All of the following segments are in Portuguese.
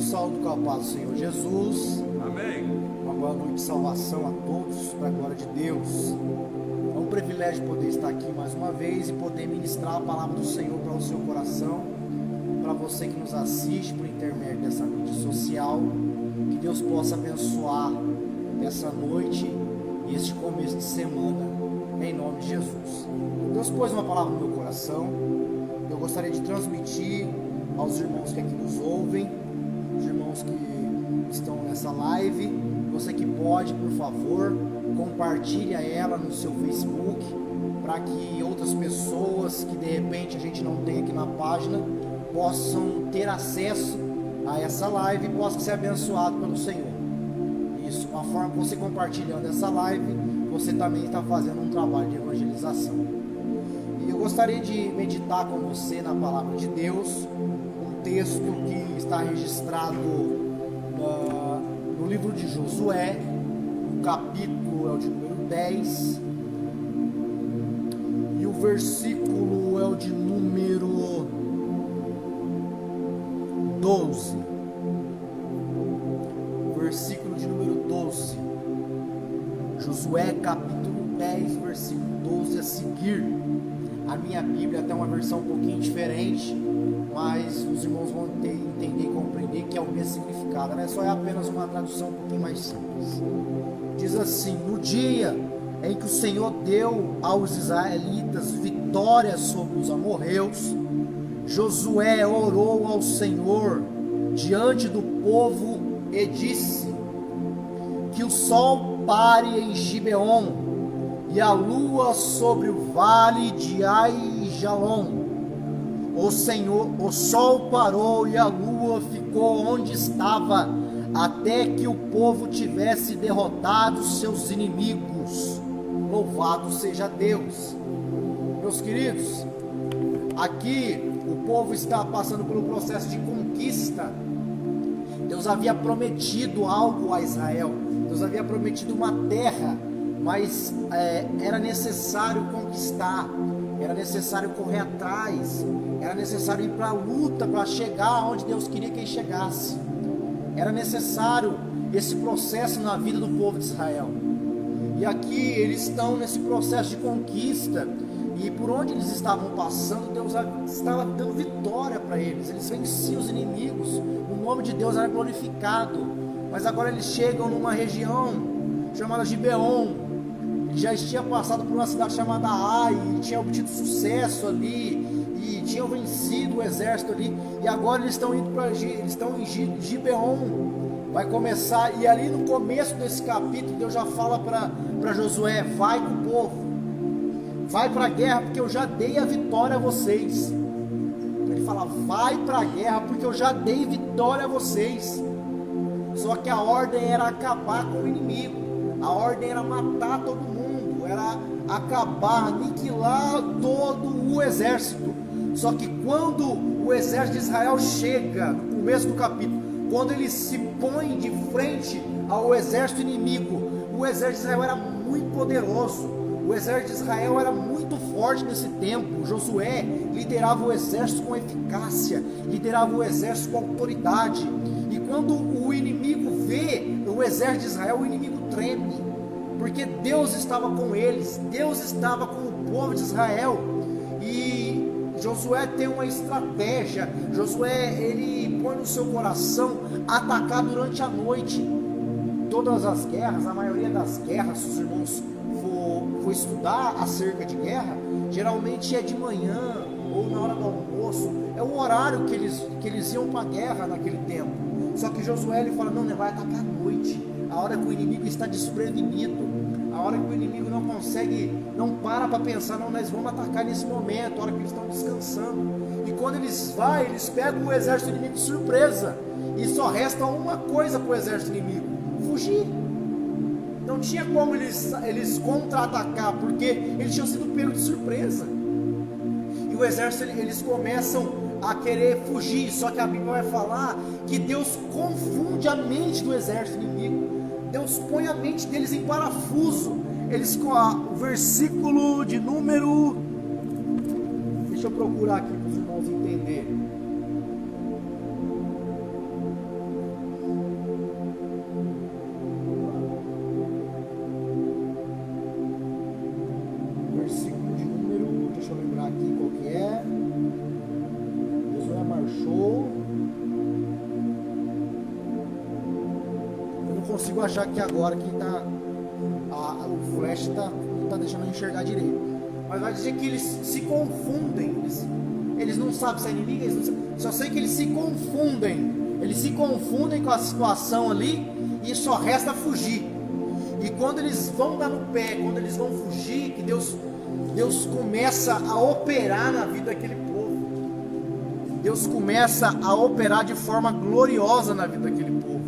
o saúdo com a paz do Senhor Jesus. Amém. Uma boa noite de salvação a todos, para a glória de Deus. É um privilégio poder estar aqui mais uma vez e poder ministrar a palavra do Senhor para o seu coração, para você que nos assiste por intermédio dessa mídia social. Que Deus possa abençoar essa noite e este começo de semana, em nome de Jesus. Deus pôs uma palavra no meu coração. Eu gostaria de transmitir aos irmãos que aqui nos ouvem, os irmãos que estão nessa live. Você que pode, por favor, compartilhe ela no seu Facebook, para que outras pessoas que de repente a gente não tem aqui na página possam ter acesso a essa live e possam ser abençoados pelo Senhor. Isso, uma forma que você compartilhando essa live, você também está fazendo um trabalho de evangelização. E eu gostaria de meditar com você na palavra de Deus, um texto que está registrado no livro de Josué, o capítulo é o de número 10, e o versículo é o de número 12. Versículo de número 12. Josué capítulo 10, versículo 12 a seguir. A minha Bíblia tem uma versão um pouquinho diferente, mas os irmãos vão entender e compreender que é o mesmo significado, né? Só é apenas uma tradução um pouquinho mais simples. Diz assim: no dia em que o Senhor deu aos israelitas vitória sobre os amorreus, Josué orou ao Senhor diante do povo e disse: que o sol pare em Gibeon e a lua sobre o vale de Aijalon. O sol parou e a lua ficou onde estava, até que o povo tivesse derrotado seus inimigos. Louvado seja Deus. Meus queridos, aqui o povo está passando por um processo de conquista. Deus havia prometido algo a Israel. Deus havia prometido uma terra, mas era necessário conquistar, era necessário correr atrás, era necessário ir para a luta para chegar onde Deus queria que ele chegasse. Era necessário esse processo na vida do povo de Israel. E aqui eles estão nesse processo de conquista, e por onde eles estavam passando, Deus estava dando vitória para eles. Eles venciam os inimigos, o nome de Deus era glorificado. Mas agora eles chegam numa região chamada Gibeon. Ele já tinha passado por uma cidade chamada Ai, e tinha obtido sucesso ali, e tinham vencido o exército ali, e agora eles estão indo eles estão em Gibeon. Vai começar, e ali no começo desse capítulo, Deus já fala para Josué: vai com o povo, vai para a guerra, porque eu já dei a vitória a vocês. Ele fala: vai para a guerra, porque eu já dei vitória a vocês. Só que a ordem era acabar com o inimigo, a ordem era matar todo mundo, era acabar, aniquilar todo o exército. Só que quando o exército de Israel chega, no começo do capítulo, quando ele se põe de frente ao exército inimigo, o exército de Israel era muito poderoso, o exército de Israel era muito forte nesse tempo. Josué liderava o exército com eficácia, liderava o exército com autoridade. E quando o inimigo vê o exército de Israel, o inimigo treme, porque Deus estava com eles, Deus estava com o povo de Israel. E Josué tem uma estratégia. Josué, ele põe no seu coração atacar durante a noite. Todas as guerras, a maioria das guerras, se os irmãos for estudar acerca de guerra, geralmente é de manhã ou na hora do almoço. É o horário que eles iam para a guerra naquele tempo. Só que Josué, ele fala: não, vai atacar à noite, a hora que o inimigo está desprevenido, a hora que o inimigo não consegue, não para pensar: não, nós vamos atacar nesse momento, a hora que eles estão descansando. E quando eles pegam o exército inimigo de surpresa, e só resta uma coisa para o exército inimigo: fugir. Não tinha como eles contra-atacar, porque eles tinham sido pegos de surpresa. E o exército, eles começam a querer fugir. Só que a Bíblia vai falar que Deus confunde a mente do exército inimigo. Deus põe a mente deles em parafuso. Eles, o versículo de número, deixa eu procurar aqui para os irmãos entenderem. versículo de número, deixa eu lembrar aqui qual que é. Josué marchou. Eu não consigo achar aqui agora que tá. O flash não tá deixando eu enxergar direito. Mas vai dizer que eles se confundem. Eles não sabem se é inimigo, só sei que eles se confundem. Eles se confundem com a situação ali e só resta fugir. E quando eles vão dar no pé, quando eles vão fugir, que Deus começa a operar na vida daquele povo. Deus começa a operar de forma gloriosa na vida daquele povo.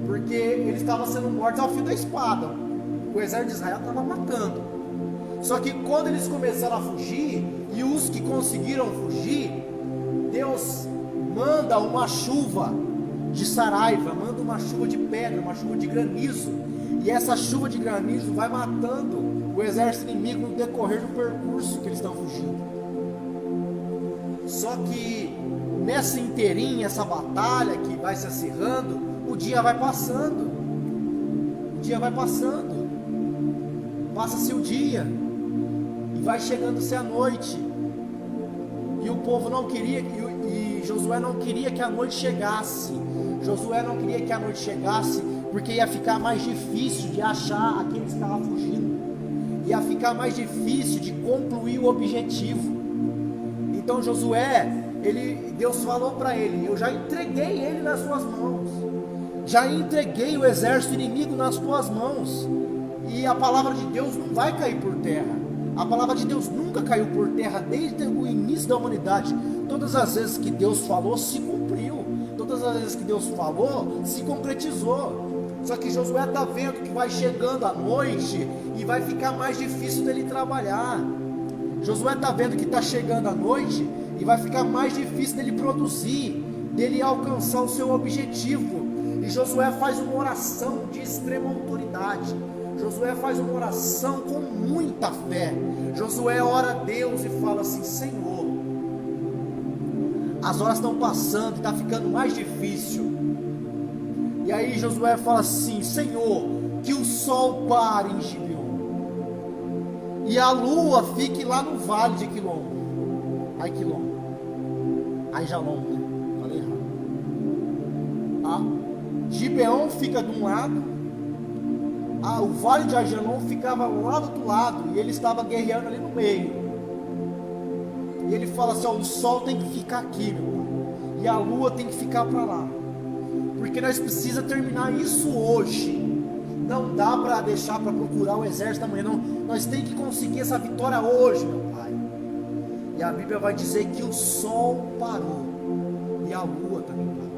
Porque eles estavam sendo mortos ao fio da espada. O exército de Israel estava matando. Só que quando eles começaram a fugir, e os que conseguiram fugir, Deus manda uma chuva de saraiva, manda uma chuva de pedra, uma chuva de granizo, e essa chuva de granizo vai matando o exército inimigo no decorrer do percurso que eles estão fugindo. Só que nessa inteirinha, essa batalha que vai se acirrando, o dia vai passando, passa-se o dia, e vai chegando-se a noite, e o povo não queria, e Josué não queria que a noite chegasse. Josué não queria que a noite chegasse, porque ia ficar mais difícil de achar aqueles que estavam fugindo, ia ficar mais difícil de concluir o objetivo. Então Josué, Deus falou para ele: eu já entreguei ele nas suas mãos, já entreguei o exército inimigo nas tuas mãos, e a palavra de Deus não vai cair por terra. A palavra de Deus nunca caiu por terra desde o início da humanidade. Todas as vezes que Deus falou, se cumpriu. Todas as vezes que Deus falou, se concretizou. Só que Josué está vendo que vai chegando a noite e vai ficar mais difícil dele trabalhar. Josué está vendo que está chegando a noite e vai ficar mais difícil dele produzir, dele alcançar o seu objetivo. E Josué faz uma oração de extrema autoridade. Josué faz uma oração com muita fé. Josué ora a Deus e fala assim: Senhor, as horas estão passando e está ficando mais difícil. E aí Josué fala assim: Senhor, que o sol pare em Gibeon e a lua fique lá no vale de Quilom. Aí Jalom, né? Falei errado. Gibeon fica de um lado, o vale de Ajalon ficava lá do outro lado, e ele estava guerreando ali no meio. E ele fala assim: o sol tem que ficar aqui, meu pai, e a lua tem que ficar para lá, porque nós precisamos terminar isso hoje. Não dá para deixar para procurar o exército amanhã, não. Nós temos que conseguir essa vitória hoje, meu pai. E a Bíblia vai dizer que o sol parou e a lua também parou.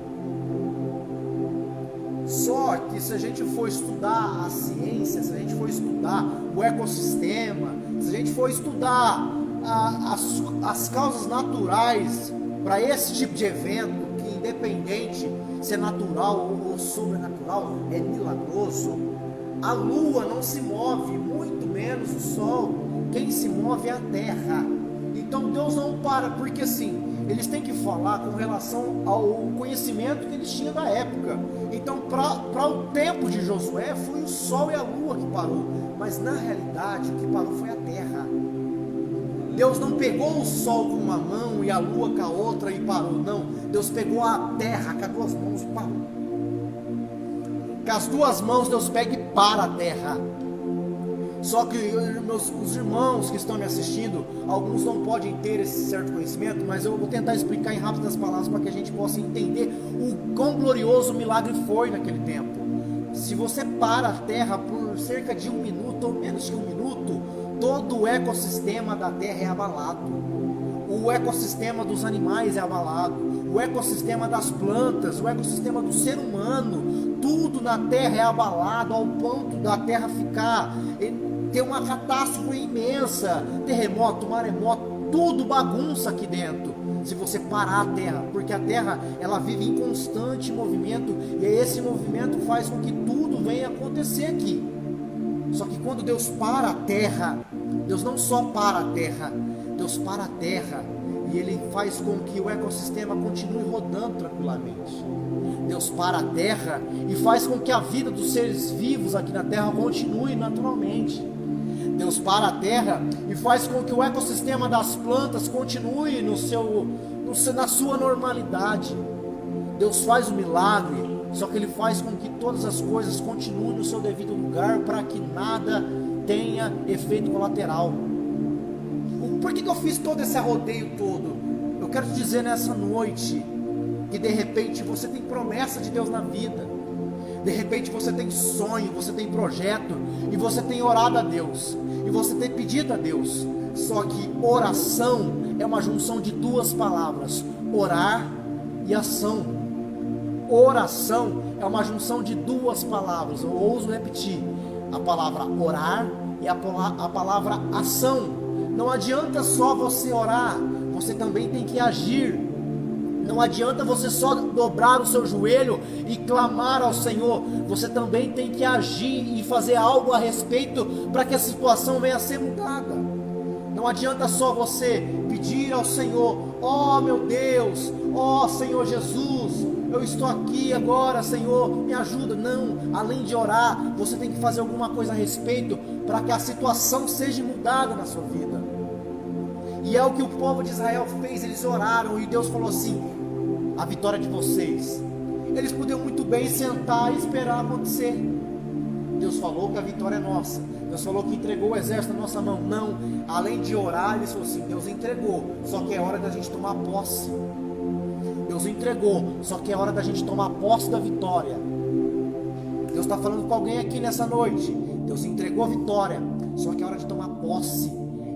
Só que se a gente for estudar a ciência, se a gente for estudar o ecossistema, se a gente for estudar as causas naturais para esse tipo de evento, que independente se é natural ou sobrenatural, é milagroso, a lua não se move, muito menos o sol. Quem se move é a terra. Então Deus não para, porque assim, eles têm que falar com relação ao conhecimento que eles tinham da época. Então para o tempo de Josué foi o sol e a lua que parou, mas na realidade o que parou foi a terra. Deus não pegou o sol com uma mão e a lua com a outra e parou, não. Deus pegou a terra com as duas mãos e parou. Com as duas mãos Deus pega e para a terra. Só que os irmãos que estão me assistindo, alguns não podem ter esse certo conhecimento, mas eu vou tentar explicar em rápidas palavras para que a gente possa entender o quão glorioso o milagre foi naquele tempo. Se você para a terra por cerca de 1 minuto ou menos de 1 minuto, todo o ecossistema da terra é abalado. O ecossistema dos animais é abalado, o ecossistema das plantas, o ecossistema do ser humano, tudo na terra é abalado ao ponto da terra ficar, ter uma catástrofe imensa, terremoto, maremoto, tudo bagunça aqui dentro, se você parar a terra, porque a terra ela vive em constante movimento, e esse movimento faz com que tudo venha acontecer aqui. Só que quando Deus para a terra, Deus não só para a terra, Deus para a terra e Ele faz com que o ecossistema continue rodando tranquilamente. Deus para a terra e faz com que a vida dos seres vivos aqui na terra continue naturalmente. Deus Deus para a terra e faz com que o ecossistema das plantas continue na sua normalidade. Deus faz o milagre, só que Ele faz com que todas as coisas continuem no seu devido lugar, para que nada tenha efeito colateral. Por que eu fiz todo esse arrodeio todo? Eu quero te dizer nessa noite, que de repente você tem promessa de Deus na vida, de repente você tem sonho, você tem projeto, e você tem orado a Deus, e você tem pedido a Deus, só que oração é uma junção de duas palavras, orar e ação. Oração é uma junção de duas palavras, eu ouso repetir, a palavra orar e a palavra ação. Não adianta só você orar, você também tem que agir. Não adianta você só dobrar o seu joelho e clamar ao Senhor, você também tem que agir e fazer algo a respeito, para que a situação venha a ser mudada. Não adianta só você pedir ao Senhor, ó meu Deus, ó Senhor Jesus, eu estou aqui agora, Senhor, me ajuda. Não, além de orar, você tem que fazer alguma coisa a respeito, para que a situação seja mudada na sua vida. E é o que o povo de Israel fez, eles oraram, e Deus falou assim, a vitória de vocês. Eles podiam muito bem sentar e esperar acontecer. Deus falou que a vitória é nossa, Deus falou que entregou o exército na nossa mão. Não, além de orar, eles falaram assim, Deus entregou, só que é hora da gente tomar posse. Deus entregou, só que é hora da gente tomar posse da vitória. Deus está falando com alguém aqui nessa noite, Deus entregou a vitória, só que é hora de tomar posse,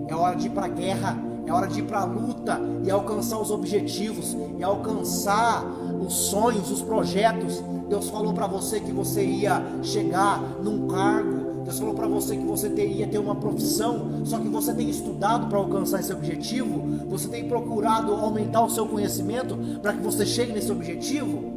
é hora de ir para a guerra, é hora de ir para a luta, e alcançar os objetivos, e alcançar os sonhos, os projetos. Deus falou para você que você ia chegar num cargo, Deus falou para você que você ia ter uma profissão, só que você tem estudado para alcançar esse objetivo, você tem procurado aumentar o seu conhecimento para que você chegue nesse objetivo.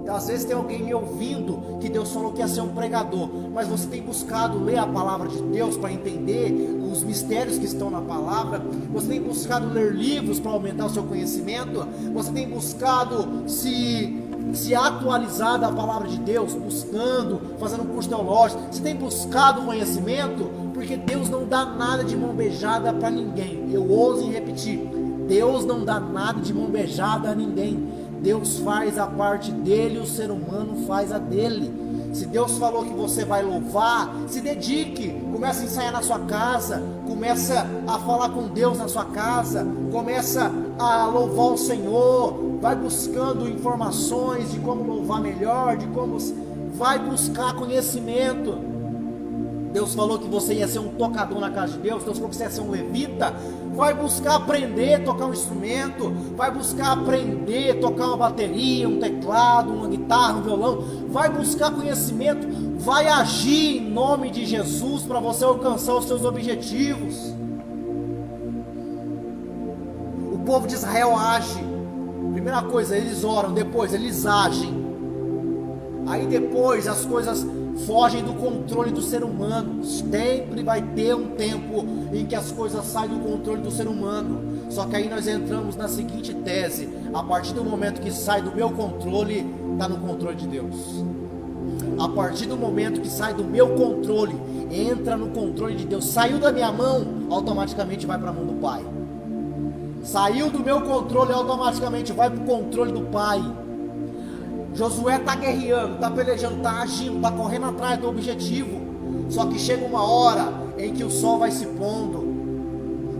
Às vezes tem alguém me ouvindo que Deus falou que ia ser um pregador, mas você tem buscado ler a palavra de Deus para entender os mistérios que estão na palavra, você tem buscado ler livros para aumentar o seu conhecimento, você tem buscado se atualizar da palavra de Deus, buscando, fazendo um curso teológico, você tem buscado conhecimento, porque Deus não dá nada de mão beijada para ninguém. Eu ouso repetir, Deus não dá nada de mão beijada a ninguém. Deus faz a parte dele, o ser humano faz a dele. Se Deus falou que você vai louvar, se dedique, comece a ensaiar na sua casa, começa a falar com Deus na sua casa, começa a louvar o Senhor, vai buscando informações de como louvar melhor, de como vai buscar conhecimento. Deus falou que você ia ser um tocador na casa de Deus, Deus falou que você ia ser um levita, vai buscar aprender a tocar um instrumento, vai buscar aprender a tocar uma bateria, um teclado, uma guitarra, um violão, vai buscar conhecimento, vai agir em nome de Jesus para você alcançar os seus objetivos. O povo de Israel age, primeira coisa, eles oram, depois eles agem, aí depois as coisas fogem do controle do ser humano. Sempre vai ter um tempo em que as coisas saem do controle do ser humano. Só que aí nós entramos na seguinte tese: a partir do momento que sai do meu controle, está no controle de Deus. A partir do momento que sai do meu controle, entra no controle de Deus. Saiu da minha mão, automaticamente vai para a mão do Pai. Saiu do meu controle, automaticamente vai para o controle do Pai. Josué está guerreando, está pelejando, está agindo, está correndo atrás do objetivo. Só que chega uma hora em que o sol vai se pondo,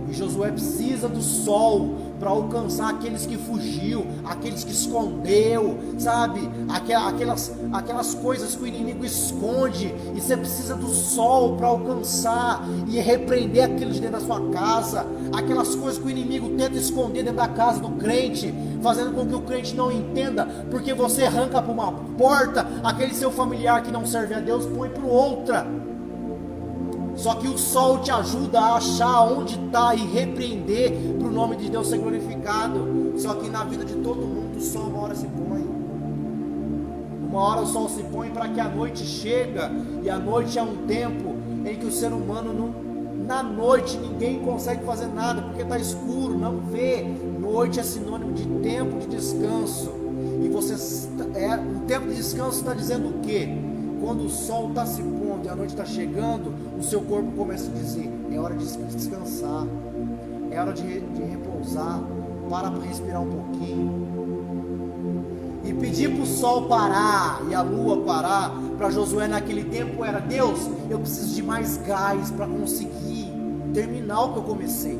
e Josué precisa do sol para alcançar aqueles que fugiu, aqueles que escondeu, sabe? Aquelas coisas que o inimigo esconde, e você precisa do sol para alcançar e repreender aquilo de dentro da sua casa, aquelas coisas que o inimigo tenta esconder dentro da casa do crente, fazendo com que o crente não entenda, porque você arranca para uma porta aquele seu familiar que não serve a Deus, põe para outra. Só que o sol te ajuda a achar onde está e repreender para o nome de Deus ser glorificado. Só que na vida de todo mundo o sol uma hora se põe. Uma hora o sol se põe para que a noite chega, e a noite é um tempo em que o ser humano na noite ninguém consegue fazer nada, porque está escuro, não vê. Noite é sinônimo de tempo de descanso. E o tempo de descanso está dizendo o quê? Quando o sol está se pondo e a noite está chegando, o seu corpo começa a dizer: é é hora de descansar, é hora de repousar, para respirar um pouquinho. E pedir para o sol parar e a lua parar, para Josué naquele tempo era: Deus, eu preciso de mais gás para conseguir terminar o que eu comecei.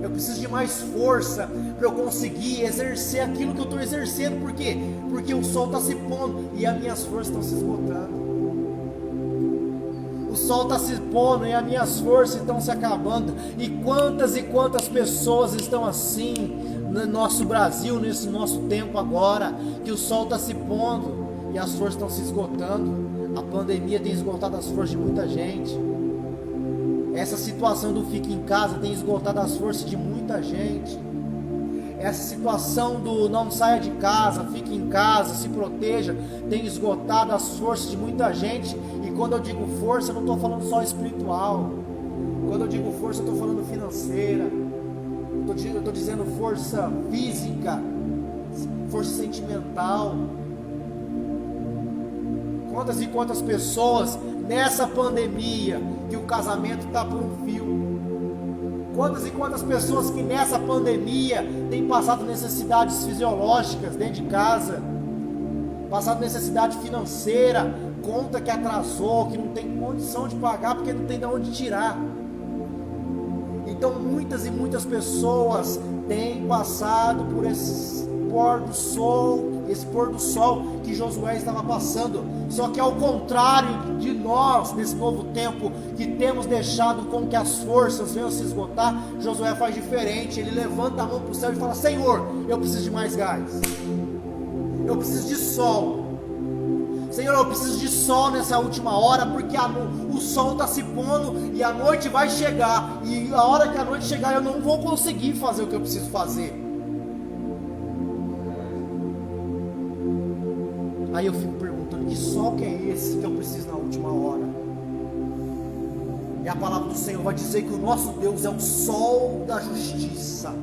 Eu preciso de mais força para eu conseguir exercer aquilo que eu estou exercendo. Por quê? Porque o sol está se pondo e as minhas forças estão se esgotando. O sol está se pondo e as minhas forças estão se acabando. E quantas pessoas estão assim no nosso Brasil, nesse nosso tempo agora, que o sol está se pondo e as forças estão se esgotando. A pandemia tem esgotado as forças de muita gente. Essa situação do fique em casa tem esgotado as forças de muita gente. Essa situação do não saia de casa, fique em casa, se proteja, tem esgotado as forças de muita gente. E quando eu digo força, eu não estou falando só espiritual. Quando eu digo força, eu estou falando financeira. Eu estou dizendo força física, força sentimental. Quantas e quantas pessoas nessa pandemia que o casamento está por um fio? Quantas e quantas pessoas que nessa pandemia têm passado necessidades fisiológicas dentro de casa, passado necessidade financeira, conta que atrasou, que não tem condição de pagar porque não tem de onde tirar. Então muitas e muitas pessoas têm passado por esse pôr do sol que Josué estava passando. Só que ao contrário de nós, nesse novo tempo, que temos deixado com que as forças venham se esgotar, Josué faz diferente. Ele levanta a mão para o céu e fala: Senhor, eu preciso de mais gás, eu preciso de sol. Senhor, eu preciso de sol nessa última hora, porque o sol está se pondo e a noite vai chegar, e a hora que a noite chegar eu não vou conseguir fazer o que eu preciso fazer. Aí eu fico perguntando: que sol que é esse que eu preciso na última hora? E a palavra do Senhor vai dizer que o nosso Deus é o sol da justiça.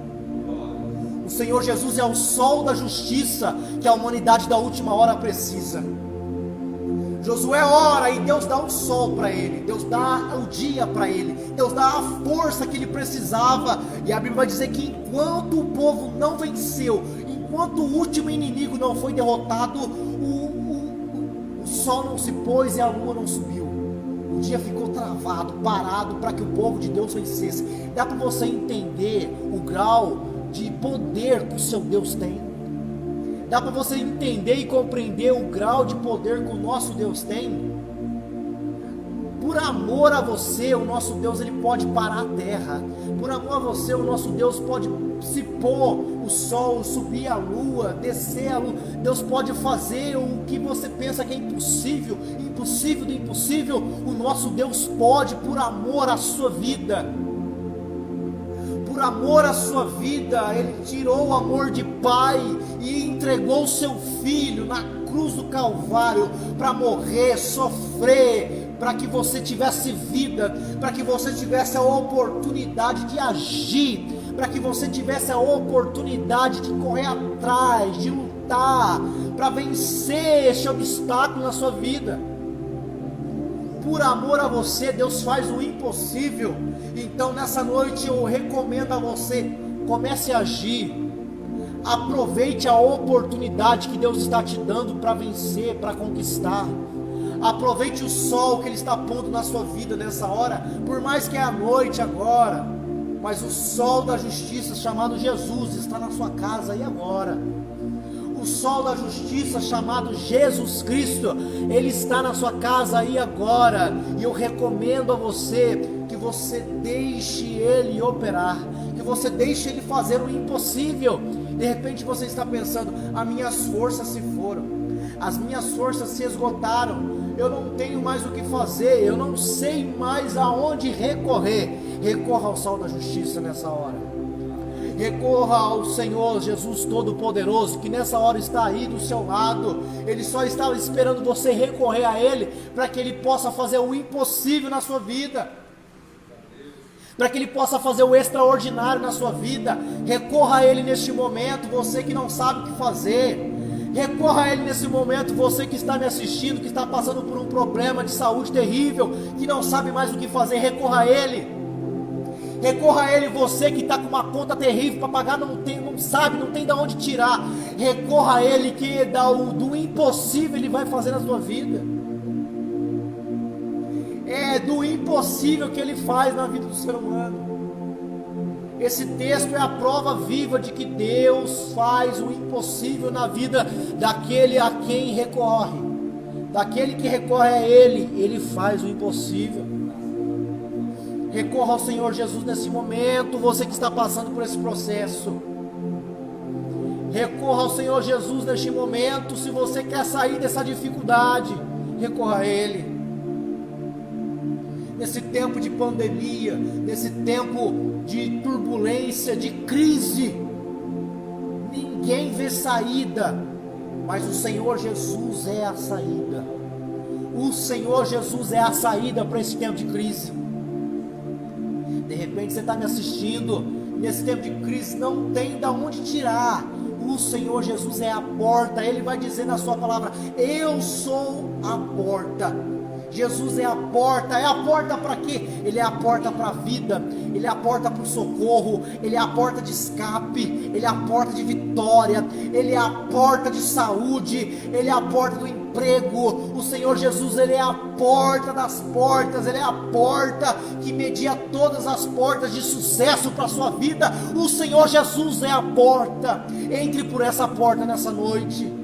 O Senhor Jesus é o sol da justiça que a humanidade da última hora precisa. Josué ora e Deus dá o sol para ele, Deus dá o dia para ele, Deus dá a força que ele precisava. E a Bíblia vai dizer que enquanto o povo não venceu, enquanto o último inimigo não foi derrotado, o sol não se pôs e a lua não subiu. O dia ficou travado, parado, para que o povo de Deus vencesse. Dá para você entender o grau de poder que o seu Deus tem? Dá para você entender e compreender o grau de poder que o nosso Deus tem? Por amor a você, o nosso Deus ele pode parar a terra. Por amor a você, o nosso Deus pode se pôr o sol, subir a lua, descer a lua. Deus pode fazer o que você pensa que é impossível, impossível do impossível. O nosso Deus pode, por amor à sua vida. Por amor à sua vida, Ele tirou o amor de pai e entregou o seu filho na cruz do Calvário para morrer, sofrer, para que você tivesse vida, para que você tivesse a oportunidade de agir, para que você tivesse a oportunidade de correr atrás, de lutar, para vencer este obstáculo na sua vida. Por amor a você, Deus faz o impossível. Então nessa noite eu recomendo a você: comece a agir, aproveite a oportunidade que Deus está te dando para vencer, para conquistar. Aproveite o sol que Ele está pondo na sua vida nessa hora, por mais que é a noite agora, mas o sol da justiça chamado Jesus está na sua casa aí agora. O sol da justiça chamado Jesus Cristo, Ele está na sua casa aí agora. E eu recomendo a você que você deixe Ele operar, que você deixe Ele fazer o impossível. De repente você está pensando: as minhas forças se foram, as minhas forças se esgotaram, eu não tenho mais o que fazer, eu não sei mais aonde recorrer. Recorra ao sol da justiça nessa hora. Recorra ao Senhor Jesus Todo-Poderoso, que nessa hora está aí do seu lado. Ele só estava esperando você recorrer a Ele, para que Ele possa fazer o impossível na sua vida, para que Ele possa fazer o extraordinário na sua vida. Recorra a Ele neste momento, você que não sabe o que fazer. Recorra a Ele nesse momento, você que está me assistindo, que está passando por um problema de saúde terrível, que não sabe mais o que fazer. Recorra a Ele. Recorra a Ele, você que está com uma conta terrível para pagar, não sabe, não tem de onde tirar. Recorra a Ele, que do impossível Ele vai fazer na sua vida. É do impossível que Ele faz na vida do ser humano. Esse texto é a prova viva de que Deus faz o impossível na vida daquele a quem recorre. Daquele que recorre a Ele, Ele faz o impossível. Recorra ao Senhor Jesus nesse momento, você que está passando por esse processo. Recorra ao Senhor Jesus neste momento, se você quer sair dessa dificuldade, recorra a Ele. Nesse tempo de pandemia, nesse tempo de turbulência, de crise, ninguém vê saída, mas o Senhor Jesus é a saída. O Senhor Jesus é a saída para esse tempo de crise. De repente você está me assistindo, nesse tempo de crise não tem de onde tirar. O Senhor Jesus é a porta. Ele vai dizer na sua palavra: eu sou a porta. Jesus é a porta. É a porta para quê? Ele é a porta para a vida, Ele é a porta para o socorro, Ele é a porta de escape, Ele é a porta de vitória, Ele é a porta de saúde, Ele é a porta do emprego. O Senhor Jesus, Ele é a porta das portas, Ele é a porta que media todas as portas de sucesso para a sua vida. O Senhor Jesus é a porta. Entre por essa porta nessa noite.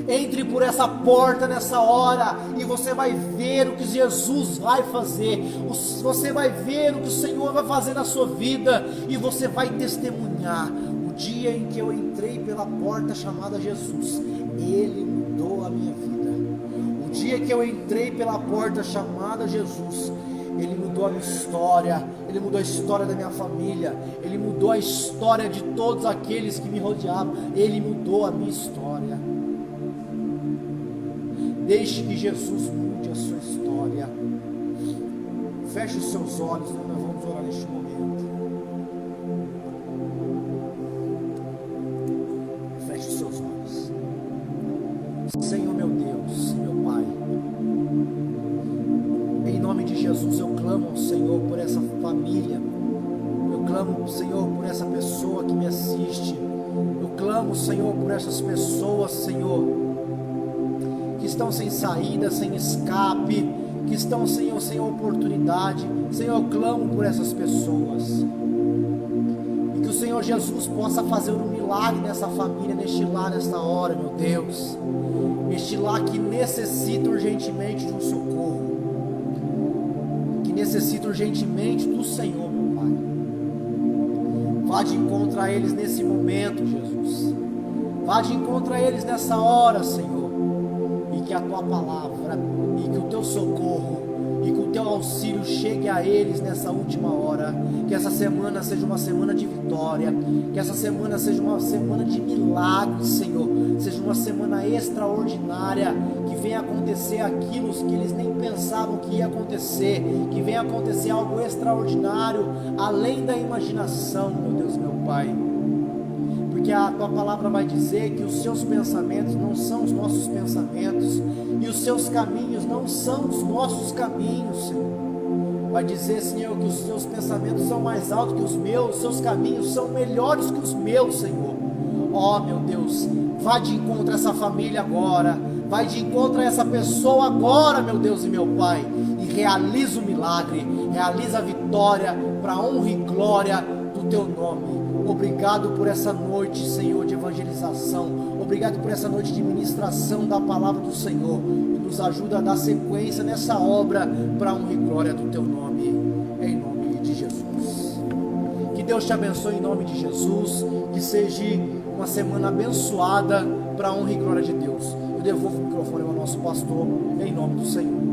Entre por essa porta nessa hora e você vai ver o que Jesus vai fazer. Você vai ver o que o Senhor vai fazer na sua vida e você vai testemunhar. O dia em que eu entrei pela porta chamada Jesus, Ele mudou a minha vida. O dia que eu entrei pela porta chamada Jesus, Ele mudou a minha história, Ele mudou a história da minha família, Ele mudou a história de todos aqueles que me rodeavam. Ele mudou a minha história. Deixe que Jesus mude a sua história. Feche os seus olhos, nós vamos orar neste momento. Feche os seus olhos. Senhor meu Deus, meu Pai, em nome de Jesus eu clamo ao Senhor por essa família. Eu clamo, Senhor, por essa pessoa que me assiste. Eu clamo, Senhor, por essas pessoas, Senhor, que estão sem saída, sem escape, que estão, Senhor, sem oportunidade. Senhor, eu clamo por essas pessoas, e que o Senhor Jesus possa fazer um milagre nessa família, neste lar, nesta hora, meu Deus, este lar que necessita urgentemente de um socorro, que necessita urgentemente do Senhor, meu Pai. Vá de encontro a eles nesse momento, Jesus. Vá de encontro a eles nessa hora, Senhor. E que a tua palavra, e que o teu socorro, e que o teu auxílio chegue a eles nessa última hora. Que essa semana seja uma semana de vitória, que essa semana seja uma semana de milagres, Senhor. Seja uma semana extraordinária, que venha acontecer aquilo que eles nem pensavam que ia acontecer, que venha acontecer algo extraordinário, além da imaginação, meu Deus, meu Pai. Porque a tua palavra vai dizer que os seus pensamentos não são os nossos pensamentos, e os seus caminhos não são os nossos caminhos, Senhor. Vai dizer, Senhor, que os seus pensamentos são mais altos que os meus, os seus caminhos são melhores que os meus, Senhor. Ó, meu Deus, vá de encontro a essa família agora, vai de encontro a essa pessoa agora, meu Deus e meu Pai, e realiza o milagre, realiza a vitória, para a honra e glória do teu nome. Obrigado por essa noite, Senhor, de evangelização. Obrigado por essa noite de ministração da palavra do Senhor. E nos ajuda a dar sequência nessa obra para a honra e glória do teu nome. Em nome de Jesus. Que Deus te abençoe em nome de Jesus. Que seja uma semana abençoada para a honra e glória de Deus. Eu devolvo o microfone ao nosso pastor em nome do Senhor.